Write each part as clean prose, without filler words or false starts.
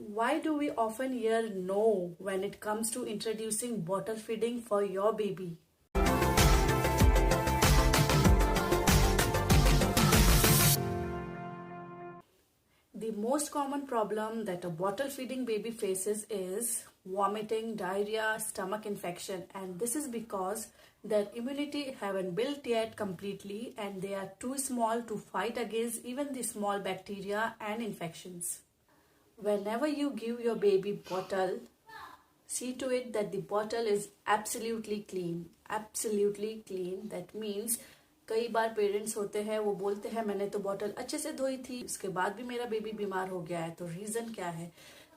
Why do we often hear no when it comes to introducing bottle feeding for your baby? The most common problem that a bottle feeding baby faces is vomiting, diarrhea, stomach infection, and this is because their immunity haven't built yet completely and they are too small to fight against even the small bacteria and infections. Whenever you give your baby bottle, see to it that the bottle is absolutely clean. Absolutely clean. That means कई बार parents होते हैं वो बोलते हैं मैंने तो bottle अच्छे से धोई थी उसके बाद भी मेरा बेबी बीमार हो गया है, तो रीजन क्या है?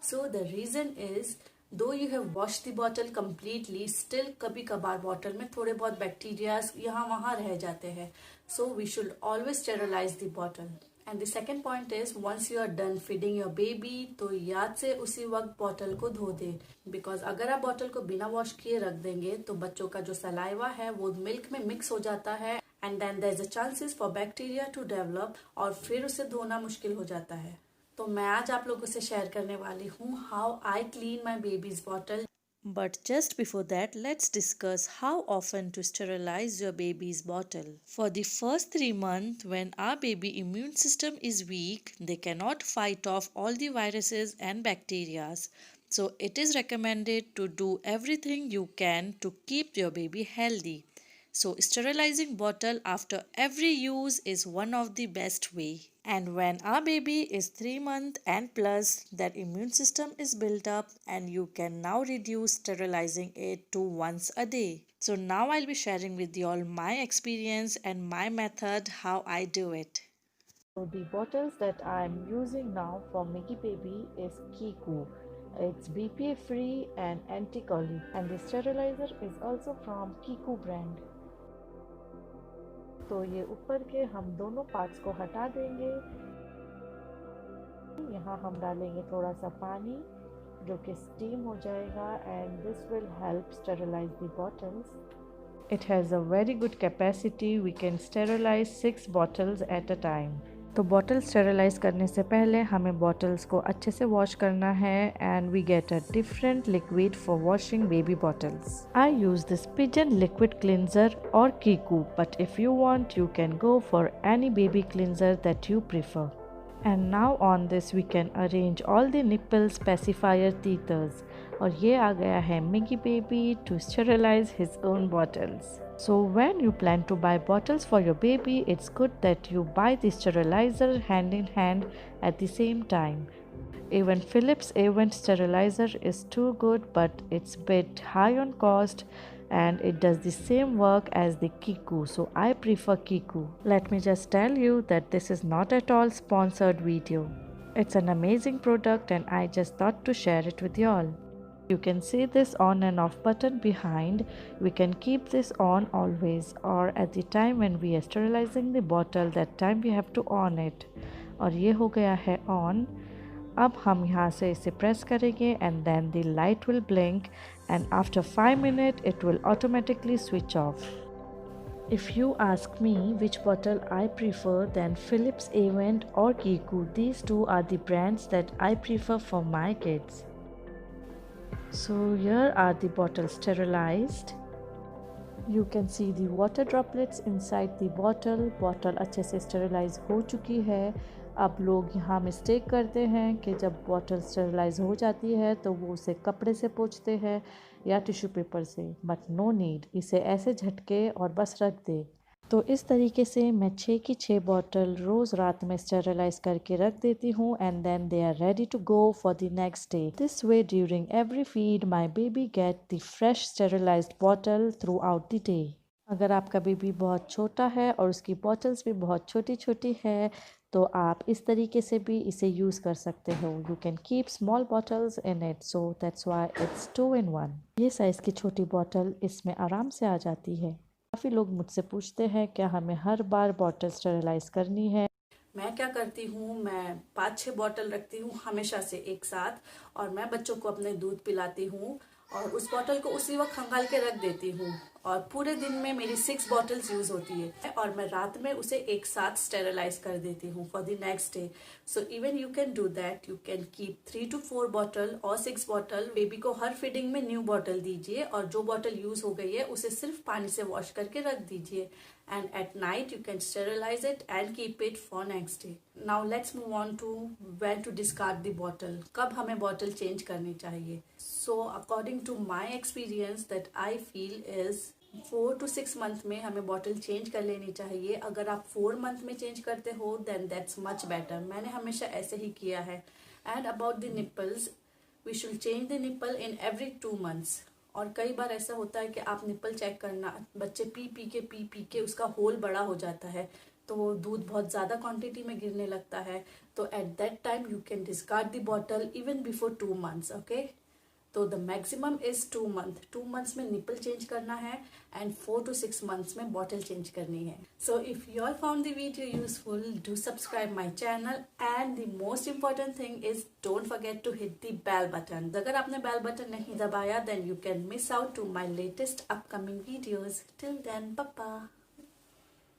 सो द रीजन इज दो you have wash the bottle completely, still कभी कभार बॉटल में थोड़े बहुत बैक्टीरियाज यहाँ वहाँ रह जाते हैं. So we should always sterilize the bottle. And the second point is once you are done feeding your baby तो याद से उसी वक्त बॉटल को धो दे, बिकॉज अगर आप बॉटल को बिना वॉश किए रख देंगे तो बच्चों का जो सलाइवा है वो मिल्क में मिक्स हो जाता है and then there is a chances for bacteria to develop और फिर उसे धोना मुश्किल हो जाता है. तो मैं आज आप लोगों से शेयर करने वाली हूँ how I clean my babies bottle. But just before that, let's discuss how often to sterilize your baby's bottle. For the first 3 months, when our baby immune system is weak, they cannot fight off all the viruses and bacteria. So it is recommended to do everything you can to keep your baby healthy. So sterilizing bottle after every use is one of the best way. And when our baby is 3 months and plus, that immune system is built up and you can now reduce sterilizing it to once a day. So now I'll be sharing with you all my experience and my method how I do it. So the bottles that I'm using now for Miggy Baby is Kiku. It's BPA free and anti-coli, and the sterilizer is also from Kiku brand. तो ये ऊपर के हम दोनों parts को हटा देंगे. यहाँ हम डालेंगे थोड़ा सा पानी जो कि स्टीम हो जाएगा and this will help sterilize the bottles. It has a very good capacity. We can sterilize 6 bottles at a time. तो बॉटल स्टेरिलाइज करने से पहले हमें बॉटल्स को अच्छे से वॉश करना है and we get a different liquid for washing baby bottles. I use this Pigeon liquid cleanser और कीकू, but if you want you can go for any baby cleanser that you prefer. And now on this we can arrange all the nipple specifier teethers. और ये आ गया है Miggy Baby to sterilize his own bottles. So when you plan to buy bottles for your baby, it's good that you buy the sterilizer hand in hand at the same time. Even Philips Avent sterilizer is too good, but it's bit high on cost and it does the same work as the Kiku, so I prefer Kiku. Let me just tell you that this is not at all sponsored video. It's an amazing product and I just thought to share it with you all. You can see this on and off button behind. We can keep this on always, or at the time when we are sterilizing the bottle, that time we have to on it. और ये हो गया है on. अब हम यहाँ से इसे प्रेस करेंगे and then the light will blink and after 5 minutes it will automatically switch off. If you ask me which bottle I prefer, then Philips Avent or Kiku. These two are the brands that I prefer for my kids. So here are the bottles sterilized. You can see the water droplets inside the bottle. Bottle अच्छे से sterilise हो चुकी है. अब लोग यहाँ mistake करते हैं कि जब बॉटल स्टेरिलाइज हो जाती है तो वो उसे कपड़े से पोंछते हैं या टिश्यू पेपर से, बट नो नीड. इसे ऐसे झटके और बस रख दे. तो इस तरीके से मैं 6 की 6 बॉटल रोज़ रात में स्टेरिलाइज करके रख देती हूँ and then they are ready to go for the next day. This way during every feed my baby get the fresh sterilized bottle throughout the day. अगर आपका बेबी बहुत छोटा है और उसकी बॉटल्स भी बहुत छोटी छोटी है तो आप इस तरीके से भी इसे यूज़ कर सकते हो. You can keep small bottles in it, so that's why it's 2 in 1. ये साइज़ की छोटी बॉटल इसमें आराम से आ जाती है. काफ़ी लोग मुझसे पूछते हैं क्या हमें हर बार बॉटल स्टेरिलाइज करनी है. मैं क्या करती हूँ, मैं 5-6 बॉटल रखती हूँ हमेशा से एक साथ और मैं बच्चों को अपने दूध पिलाती हूँ और उस बॉटल को उसी वक्त खंगाल के रख देती हूँ और पूरे दिन में मेरी 6 बॉटल्स यूज होती है और मैं रात में उसे एक साथ स्टेरलाइज कर देती हूँ for the next day. So even you can do that. You can keep 3 to 4 bottle और 6 बॉटल. बेबी को हर फीडिंग में न्यू बॉटल दीजिए और जो बॉटल यूज हो गई है उसे सिर्फ पानी से वॉश करके रख दीजिए. And at night you can sterilize it and keep it for next day. Now let's move on to when to discard the bottle. कब हमें बॉटल चेंज करनी चाहिए? So according to my experience that I feel is 4 to 6 month में हमें bottle change कर लेनी चाहिए. अगर आप 4 मंथ में चेंज करते हो then that's much better. मैंने हमेशा ऐसे ही किया है. And about the nipples, we should change the nipple in every 2 months. और कई बार ऐसा होता है कि आप निप्पल चेक करना, बच्चे पी पी के उसका होल बड़ा हो जाता है तो वो दूध बहुत ज़्यादा क्वांटिटी में गिरने लगता है. तो at that time you can discard the bottle even before 2 months. Okay, तो the maximum is 2 month. 2 months में निप्पल चेंज करना है एंड 4 to 6 months में बॉटल चेंज करनी है. So if you all found the video useful, do subscribe my channel and the most important thing is don't forget to hit the bell button. अगर आपने bell button नहीं दबाया then you can miss out to my latest upcoming videos. Till then, bye bye.